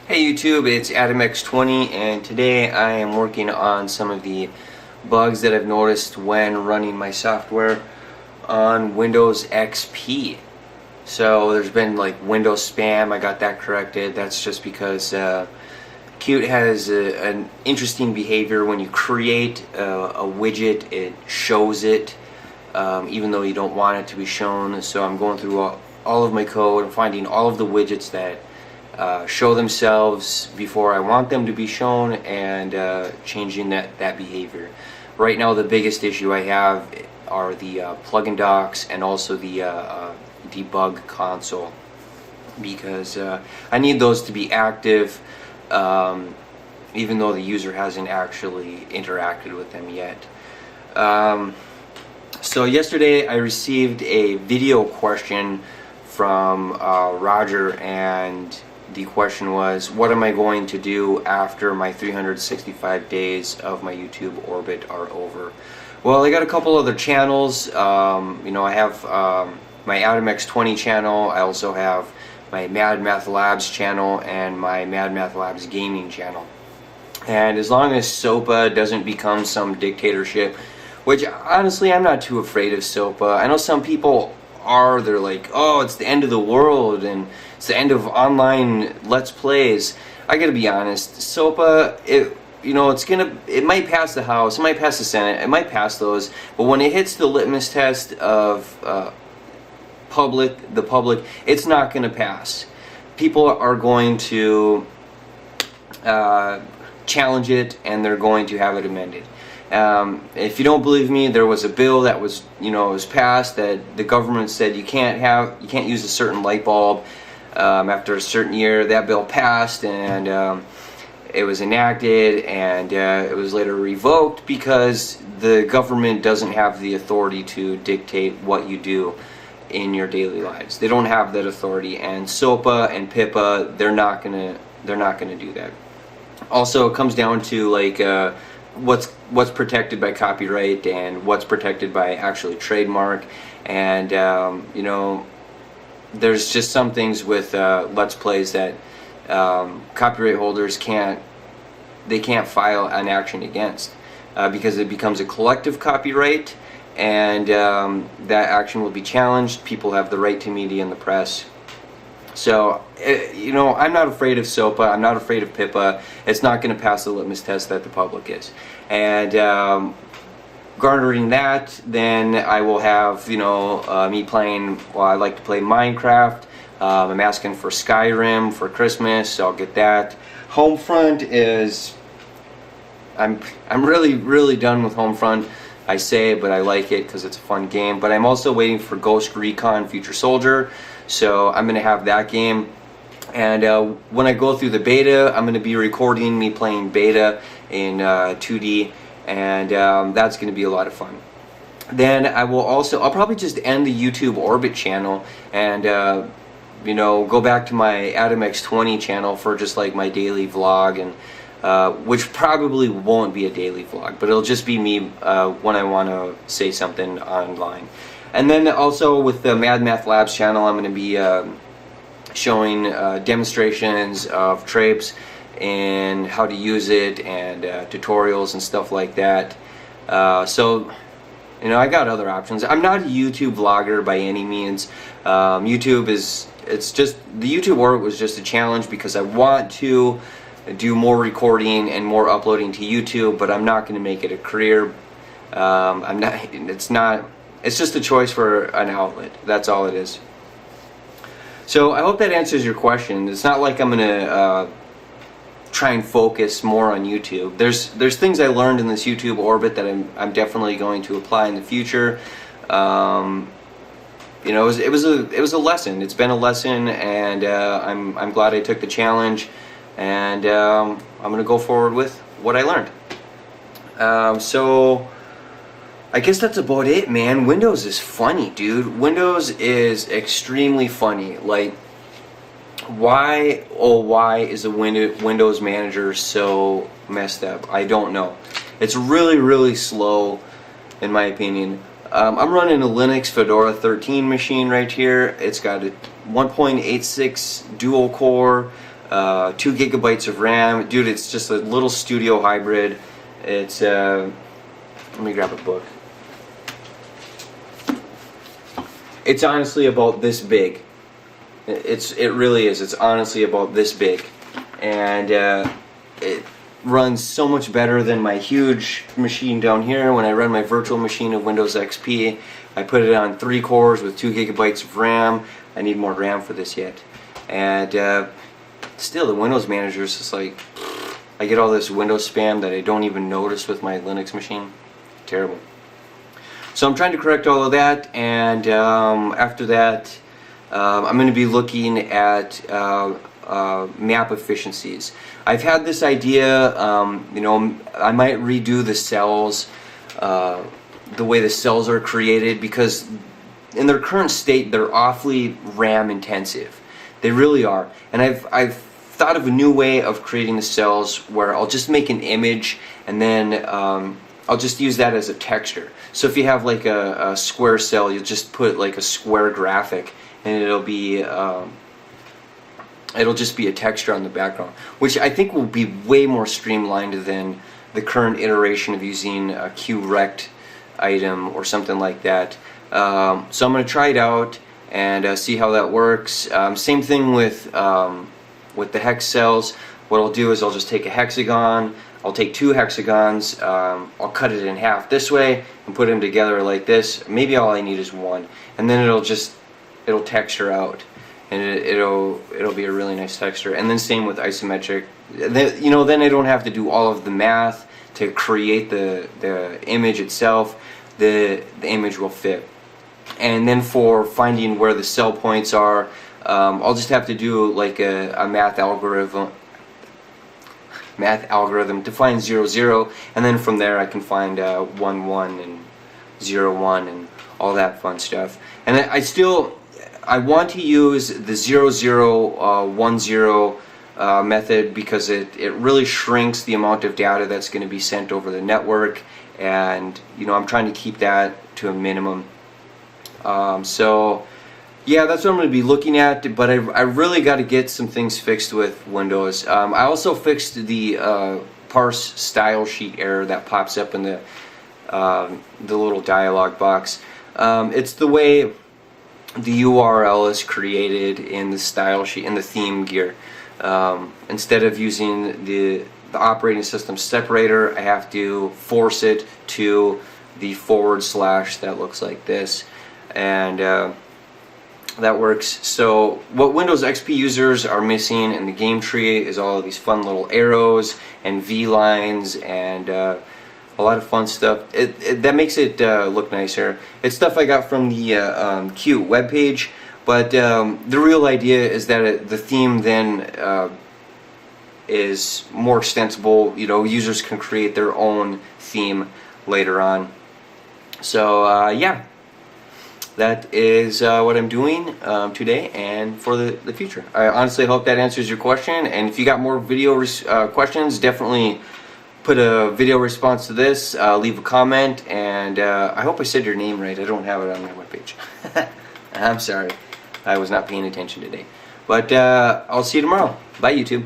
Hey YouTube, it's AdamX20 and today I am working on some of the bugs that I've noticed when running my software on Windows XP. So there's been like Windows spam, I got that corrected. That's just because Qt has an interesting behavior. When you create a widget, it shows it even though you don't want it to be shown. So I'm going through all of my code and finding all of the widgets that show themselves before I want them to be shown and changing that behavior. Right now the biggest issue I have are the plugin docs and also the debug console, because I need those to be active even though the user hasn't actually interacted with them yet. So yesterday I received a video question from Roger, and the question was, what am I going to do after my 365 days of my YouTube orbit are over? Well, I got a couple other channels. I have my AdamX20 channel. I also have my Mad Math Labs channel and my Mad Math Labs gaming channel. And as long as SOPA doesn't become some dictatorship, which honestly I'm not too afraid of SOPA. I know some people are, they're like, oh, it's the end of the world and it's the end of online Let's Plays. I gotta be honest, SOPA, it might pass the House, it might pass the Senate, it might pass those, but when it hits the litmus test of the public, it's not gonna pass. People are going to challenge it, and they're going to have it amended. If you don't believe me, there was a bill that was, was passed that the government said you can't use a certain light bulb after a certain year. That bill passed, and it was enacted, and it was later revoked because the government doesn't have the authority to dictate what you do in your daily lives. They don't have that authority, and SOPA and PIPA, they're not gonna do that. Also, it comes down to like what's protected by copyright and what's protected by actually trademark, and there's just some things with Let's Plays that copyright holders can't file an action against because it becomes a collective copyright, and that action will be challenged. People have the right to media and the press. So, I'm not afraid of SOPA, I'm not afraid of PIPA. It's not going to pass the litmus test that the public is. And garnering that, then I will have, me playing, well, I like to play Minecraft. I'm asking for Skyrim for Christmas, so I'll get that. Homefront is, I'm really done with Homefront. I say, but I like it because it's a fun game. But I'm also waiting for Ghost Recon Future Soldier, so I'm going to have that game. And when I go through the beta, I'm going to be recording me playing beta in 2D, and that's going to be a lot of fun. Then I'll probably just end the YouTube Orbit channel and go back to my AdamX20 channel for just like my daily vlog, and which probably won't be a daily vlog, but it'll just be me when I want to say something online. And then also with the Mad Math Labs channel, I'm going to be showing demonstrations of Traipse and how to use it, and tutorials and stuff like that. So I got other options. I'm not a YouTube vlogger by any means. YouTube it's just, the YouTube Orbit was just a challenge because I want to do more recording and more uploading to YouTube, but I'm not going to make it a career. It's just a choice for an outlet. That's all it is. So I hope that answers your question. It's not like I'm going to try and focus more on YouTube. There's things I learned in this YouTube Orbit that I'm definitely going to apply in the future. It was a lesson. It's been a lesson, and I'm glad I took the challenge, and I'm going to go forward with what I learned. So I guess that's about it, man. Windows is funny, dude. Windows is extremely funny. Like, why is a Windows manager so messed up? I don't know. It's really slow, in my opinion. I'm running a Linux Fedora 13 machine right here. It's got a 1.86 dual core 2 gigabytes of RAM. Dude, it's just a little studio hybrid. It's let me grab a book. It's honestly about this big. It really is. It's honestly about this big, and it runs so much better than my huge machine down here. When I run my virtual machine of Windows XP, I put it on 3 cores with 2 gigabytes of RAM. I need more RAM for this yet, and still the Windows Manager is just like, I get all this Windows spam that I don't even notice with my Linux machine. Terrible. So I'm trying to correct all of that, and after that I'm going to be looking at map efficiencies. I've had this idea, you know, I might redo the cells, the way the cells are created, because in their current state they're awfully RAM intensive. They really are. And I've thought of a new way of creating the cells where I'll just make an image, and then I'll just use that as a texture. So if you have like a square cell, you'll just put like a square graphic, and it'll just be a texture on the background, which I think will be way more streamlined than the current iteration of using a QRect item or something like that. So I'm going to try it out and see how that works. Same thing with the hex cells. What I'll do is I'll just take a hexagon, I'll take 2 hexagons, I'll cut it in half this way and put them together like this. Maybe all I need is 1, and then it'll texture out, and it'll be a really nice texture. And then same with isometric. Then, you know, then I don't have to do all of the math to create the image itself. The image will fit. And then for finding where the cell points are, I'll just have to do like a math algorithm to find 0, 0, and then from there I can find 1, 1 and 0, 1 and all that fun stuff. And I want to use the 0, 0, 1, 0 method, because it really shrinks the amount of data that's going to be sent over the network, and you know, I'm trying to keep that to a minimum. So yeah, that's what I'm going to be looking at, but I really got to get some things fixed with Windows. I also fixed the parse style sheet error that pops up in the little dialog box. It's the way the URL is created in the style sheet, in the theme gear. Instead of using the operating system separator, I have to force it to the / that looks like this, and that works. So what Windows XP users are missing in the game tree is all of these fun little arrows and V lines and a lot of fun stuff. That makes it look nicer. It's stuff I got from the Q webpage, but the real idea is that the theme then is more extensible. You know, users can create their own theme later on. So yeah, that is what I'm doing today and for the future. I honestly hope that answers your question, and if you got more video questions, definitely put a video response to this, leave a comment, and I hope I said your name right. I don't have it on my webpage. I'm sorry, I was not paying attention today. But I'll see you tomorrow. Bye, YouTube.